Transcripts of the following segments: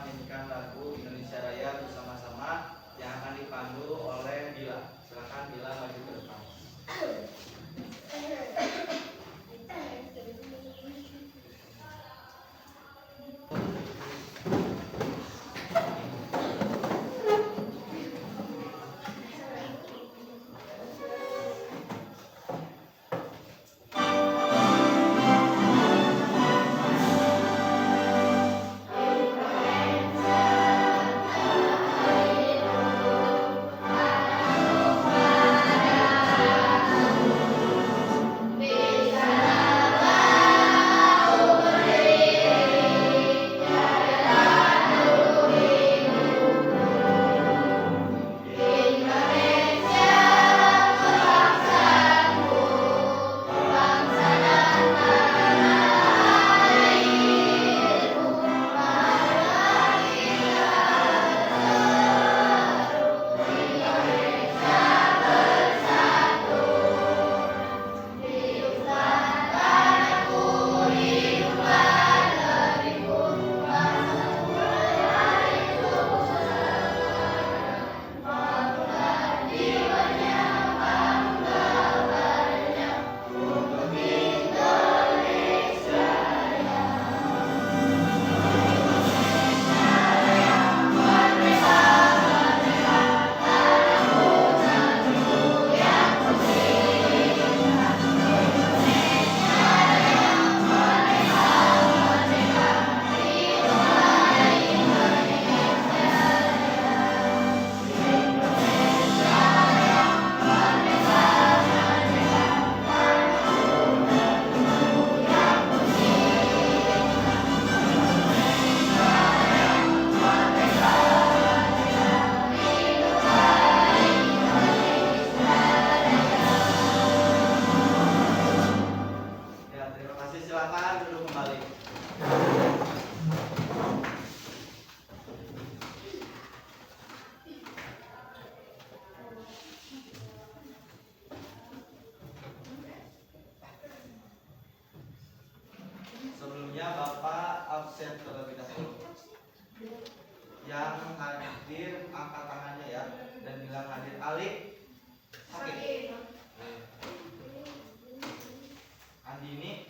menyanyikan lagu Indonesia Raya bersama-sama yang akan dipandu oleh Bila. Silakan Bila maju ke depan. Silakan duduk kembali. Sebelumnya Bapak absen terlebih dahulu. Yang hadir angkat tangannya ya, dan bilang hadir. Alik sakit. Andini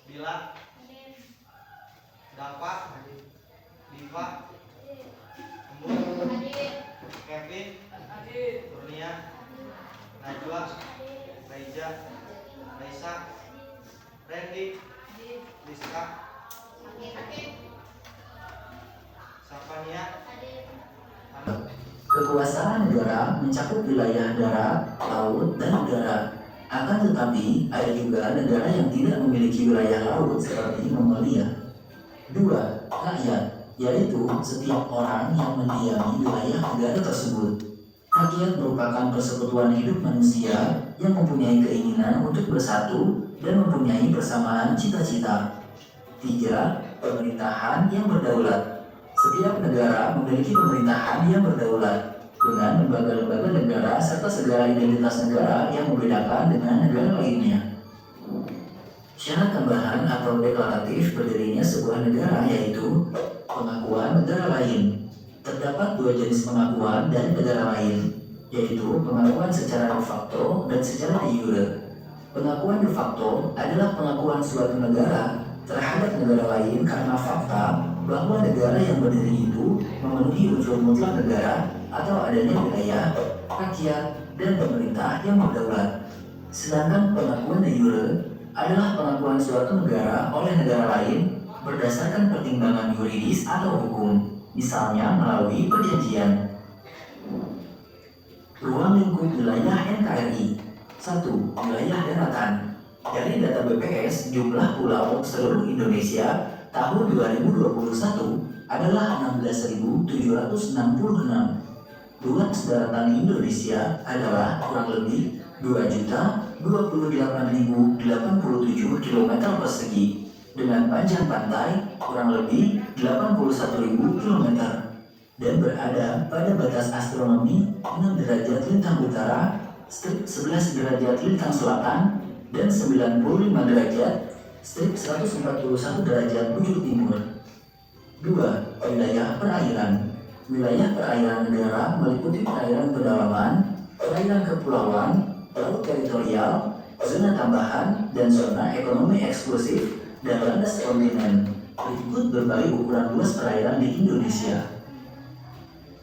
Bila, Dapa, Diva, Embun, Kevin, Kurnia, Najwa, Raiza, Raisa, Randy, Rizka, Safania. Kekuasaan negara mencakup wilayah darat, laut, dan udara. Akan tetapi, ada juga negara yang tidak memiliki wilayah laut seperti Mongolia. 2. Rakyat, yaitu setiap orang yang mendiami wilayah negara tersebut. Rakyat merupakan persekutuan hidup manusia yang mempunyai keinginan untuk bersatu dan mempunyai persamaan cita-cita. 3. Pemerintahan yang berdaulat. Setiap negara memiliki pemerintahan yang berdaulat dengan lembaga-lembaga negara serta segala identitas negara yang membedakan dengan negara lainnya. Syarat tambahan atau deklaratif berdirinya sebuah negara yaitu pengakuan negara lain. Terdapat dua jenis pengakuan dari negara lain, yaitu pengakuan secara de facto dan secara de jure. Pengakuan de facto adalah pengakuan suatu negara terhadap negara lain karena fakta bahwa negara yang berdiri itu memenuhi unsur mutlak negara atau adanya wilayah, rakyat, dan pemerintah yang berdaulat. Sedangkan pengakuan de jure adalah pengakuan suatu negara oleh negara lain berdasarkan pertimbangan yuridis atau hukum, misalnya melalui perjanjian. Ruang lingkup wilayah NKRI. 1. Wilayah daratan. Dari data BPS, jumlah pulau seluruh Indonesia tahun 2021 adalah 16.766. Luas daratan Indonesia adalah kurang lebih 2.028.087 km persegi dengan panjang pantai kurang lebih 81.000 km dan berada pada batas astronomi 6 derajat lintang utara, 11 derajat lintang selatan, dan 95 derajat, 141 derajat bujur timur. 2. Wilayah perairan. Wilayah perairan negara meliputi perairan pedalaman, perairan kepulauan, laut teritorial, zona tambahan, dan zona ekonomi eksklusif, dan landas kontinen. Berikut berbagai ukuran luas perairan di Indonesia.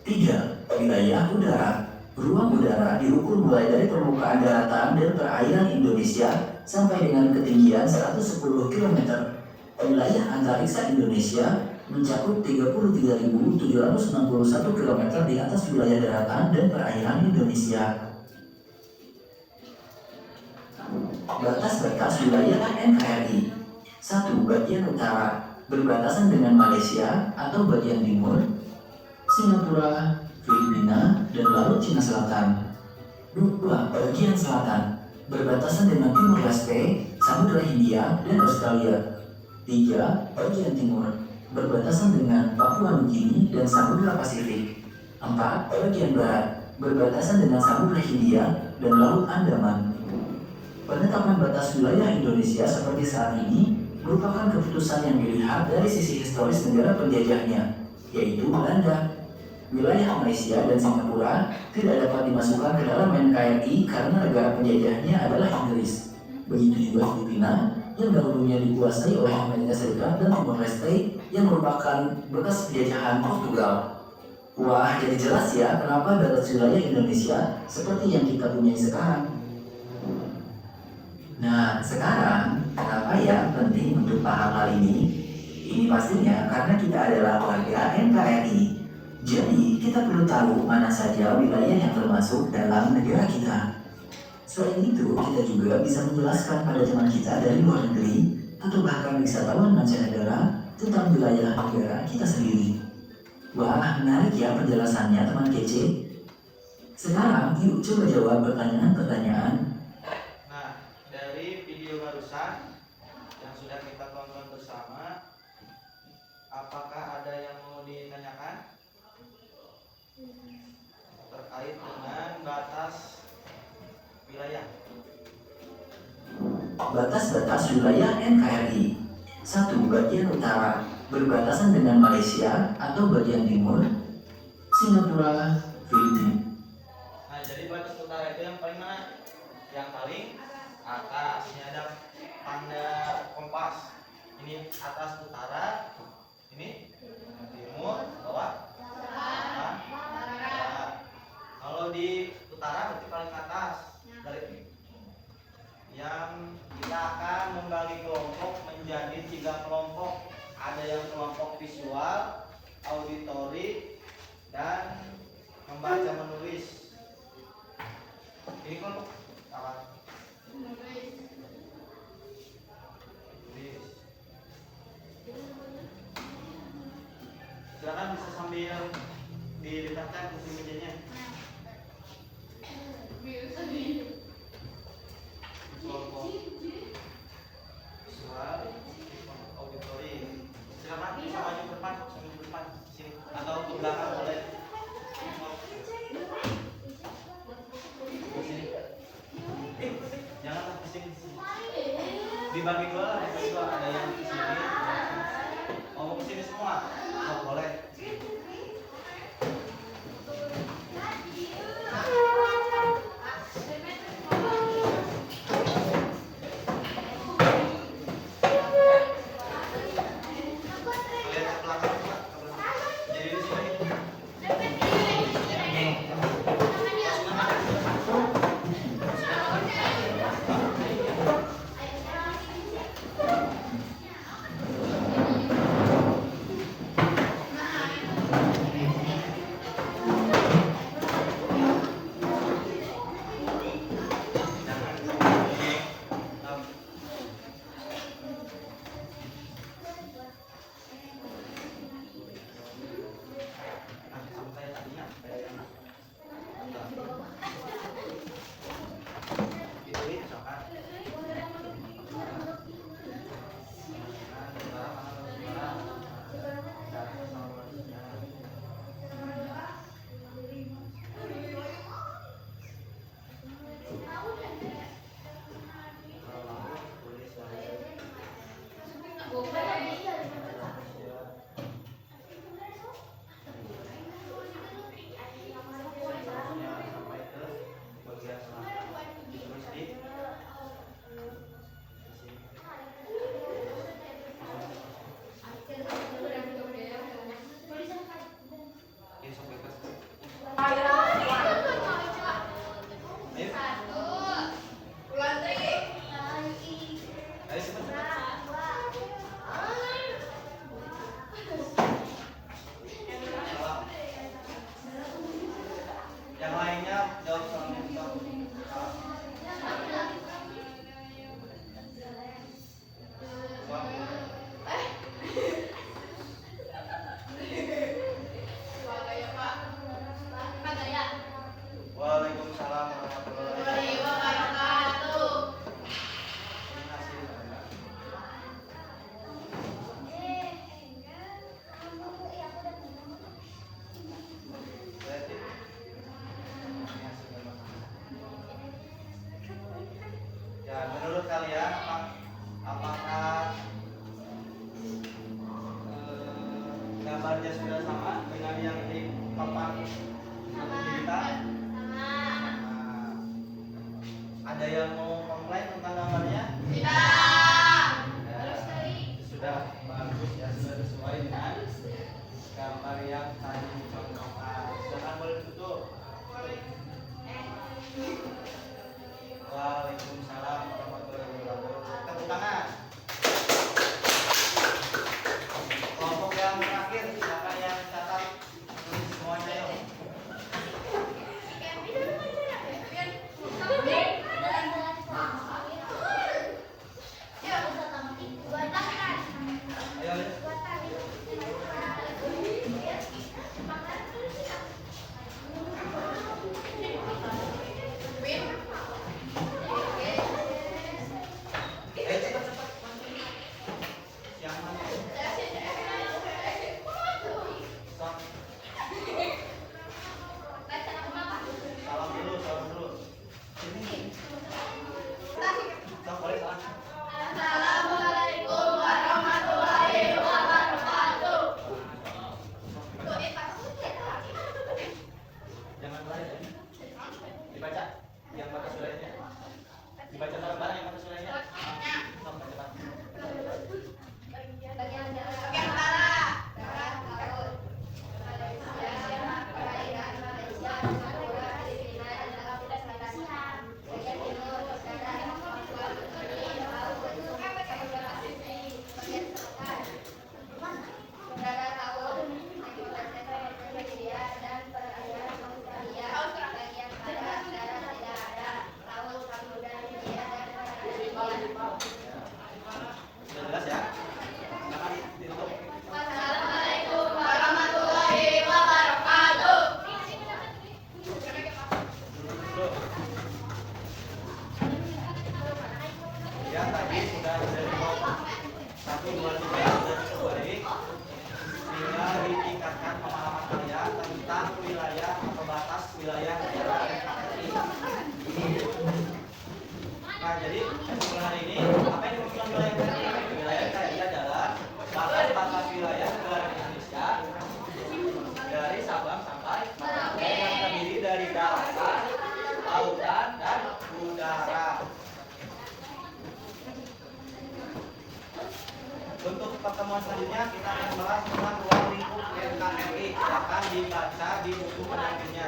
3. Wilayah udara. Ruang udara diukur mulai dari permukaan daratan dan perairan Indonesia sampai dengan ketinggian 110 km. Wilayah antariksa Indonesia mencakup 33.761 km di atas wilayah daratan dan perairan Indonesia. Batas-batas wilayah NKRI. 1. Bagian utara berbatasan dengan Malaysia atau bagian timur, Singapura, Filipina, dan Laut Cina Selatan. 2. Bagian selatan berbatasan dengan Timur Leste, Samudra Hindia, dan Australia. 3. Bagian timur berbatasan dengan Papua Nugini dan Samudra Pasifik. 4. Bagian barat berbatasan dengan Samudra Hindia dan Laut Andaman. Penetapan batas wilayah Indonesia seperti saat ini merupakan keputusan yang dilihat dari sisi historis negara penjajahnya, yaitu Belanda. Wilayah Malaysia dan Singapura tidak dapat dimasukkan ke dalam NKRI karena negara penjajahnya adalah Inggris. Begitu juga Filipina yang dahulunya dikuasai oleh Amerika Serikat dan Timor Leste yang merupakan bekas penjajahan Portugal. Wah, jadi jelas ya kenapa batas wilayah Indonesia seperti yang kita punya sekarang. Nah, sekarang kenapa ya penting untuk paham hal ini? Ini pastinya karena kita adalah warga NKRI. Jadi, kita perlu tahu mana saja wilayah yang termasuk dalam negara kita. Selain itu, kita juga bisa menjelaskan pada teman kita dari luar negeri atau bahkan wisatawan mancanegara tentang wilayah negara kita sendiri. Wah, menarik ya penjelasannya teman kece. Sekarang, yuk coba jawab pertanyaan-pertanyaan. Nah, dari video barusan yang sudah kita tonton bersama, apakah ada yang mau ditanyakan terkait dengan batas wilayah? Batas-batas wilayah NKRI. 1. Bagian utara berbatasan dengan Malaysia atau bagian timur, Singapura, Filipina. Nah, jadi batas utara itu yang paling mana? Yang paling atas. Ini ada tanda kompas. Ini atas utara, ini timur, bawah, selatan, barat. Kalau di utara berarti paling atas. Dari yang kita akan membagi kelompok menjadi 3 kelompok. Ada yang kelompok visual, auditori, dan membaca menulis. Ini kelompok apa? Menulis. Silakan bisa sambil didekatkan kursi mejanya. Kelompok visual, auditori. Silakan bisa maju ke depan, sini atau ke belakang boleh. Janganlah ke sini. Dibagi dua lah, ada yang ke sini. Mau ke sini semua? Oh, boleh. gambarnya sudah sama dengan yang di papan kita. Nah, ada yang mau komplain tentang gambarnya? Tidak. Ya, sudah bagus ya, sudah sesuai dengan gambar yang tadi dicontohkan. Silakan boleh tutup. Waalaikumsalam warahmatullahi wabarakatuh. Tepuk tangan. Kelompok yang terakhir, siapa yang catat tulis semuanya yuk. Ayo, ayo. Ayo cepat cepat. Yang mana? Stop. Salam dulu, salam dulu. Sini. Stop, boleh salam. Assalamualaikum warahmatullahi wabarakatuh. Jangan lari ya. Dibaca. Yang baca surahnya. Dibaca bareng-bareng yang baca surahnya. Stop, baca bareng. Bagian utara. Laut. Malaysia, perairan Malaysia, Papua, Filipina, dan Afrika Selatan. Bagian timur, Tenggara, Papua, Nugini, Laut, Samudra Pasifik. Bagian selatan, Tenggara Laut, India, dan perairan Australia. Bagian barat, darat tidak ada. Laut, Samudra Hindia, dan perairan India. Sudah jelas ya? Silakan ditutup. Wassalamualaikum warahmatullahi wabarakatuh. Dulu. Ya tadi sudah dari kelompok 1, 2, 3 sudah cukup baik. Sehingga ditingkatkan pemahaman kalian tentang wilayah atau batas wilayah daerah NKRI. Nah jadi untuk hari ini apa yang dimaksudkan wilayah NKRI? Wilayah NKRI adalah batas wilayah negara Indonesia dari Sabang sampai Merauke yang terdiri dari daratan, lautan, dan udara. Untuk pertemuan selanjutnya kita akan bahas tentang ruang lingkup NKRI, akan dibaca di buku pendampingnya.